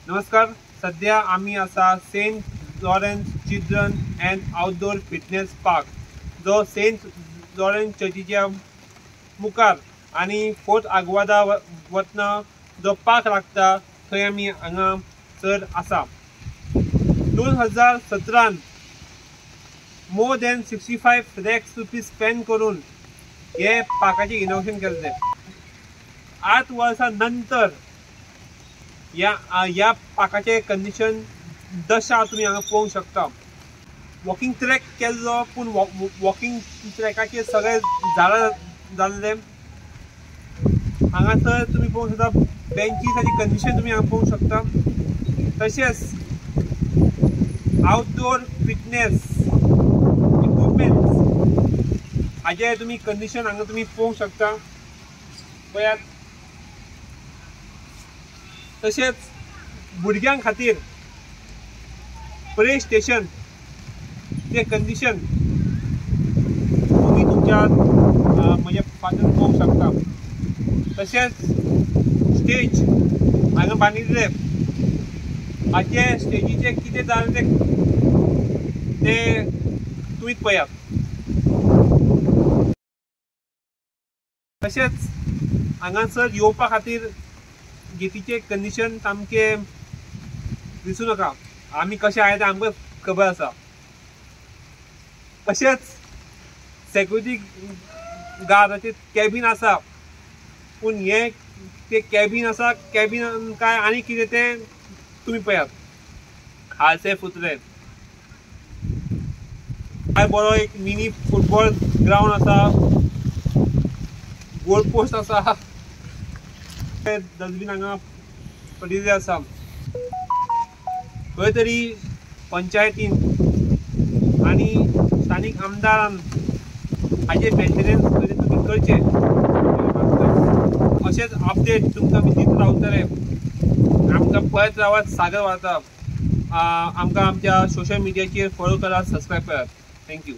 नमस्कार. सध्या आम्ही आसा Saint Lawrence children and outdoor fitness park, जो सेंट लॉरेन्स चर्चीच्या मुखार आणि फोर्ट आग्वादा वतना जो पार्क लागता थंय आमी हांगासर आसा. 2017 more than 65 lakhs rupees spend करून हे पार्काचे इनोव्हेशन केल्लें. 8 वर्सां नंतर या पार्काचे कंडिशन दशा तुम्ही हांगा पळोवंक शकता. वॉकिंग ट्रॅक केल्लो, पूण वॉकिंग ट्रॅकाचेर सगळे झाडां जाल्ले. हांगासर तुम्ही पळोवंक शकता बेंचीसाची कंडिशन तुम्ही हांगा पळोवंक शकता. तशेंच आउटडोर फिटनेस इक्विपमेंट्स हाजे तुम्ही कंडिशन हांगा तुम्ही पळोवंक शकता. पळयात. तशेंच भुरग्यां खातीर प्ले स्टेशन चे कंडिशन तुम्ही तुमच्या म्हज्या फाटल्यान पळोवंक शकता. तशेंच स्टेज हांगा बांदिल्ले. हाचे स्टेजीचे कितें जालें ते तुम्हीच पळयात. तशेंच हांगासर येवपा खातीर गेटीचे कंडिशन सामके दिसूं नका. आमी कशे आहाय ते आमकां खबर आसा. तशेंच सेक्युरिटी गार्डाचे कॅबीन आसा, पूण हे ते कॅबीन आसा, कॅबीन काय आनी कितें ते तुमी पळयात. खालसे फुतरे. काय बरो एक मिनी फुटबॉल ग्राउंड आसा, गोल पोस्ट आसा, डस्टबीन हांगा पडिल्ले आसा. खंय तरी पंचायतीन आनी स्थानीक आमदारान हाचे मेंटेनन्स तुमी करचे. अशेंच अपडेट तुमकां आमी दीत रावतले. आमकां पळयत रावात सागर वार्ता. आमकां आमच्या सोशल मिडियाचेर फॉलो करात, सबस्क्रायब करात. थँक्यू.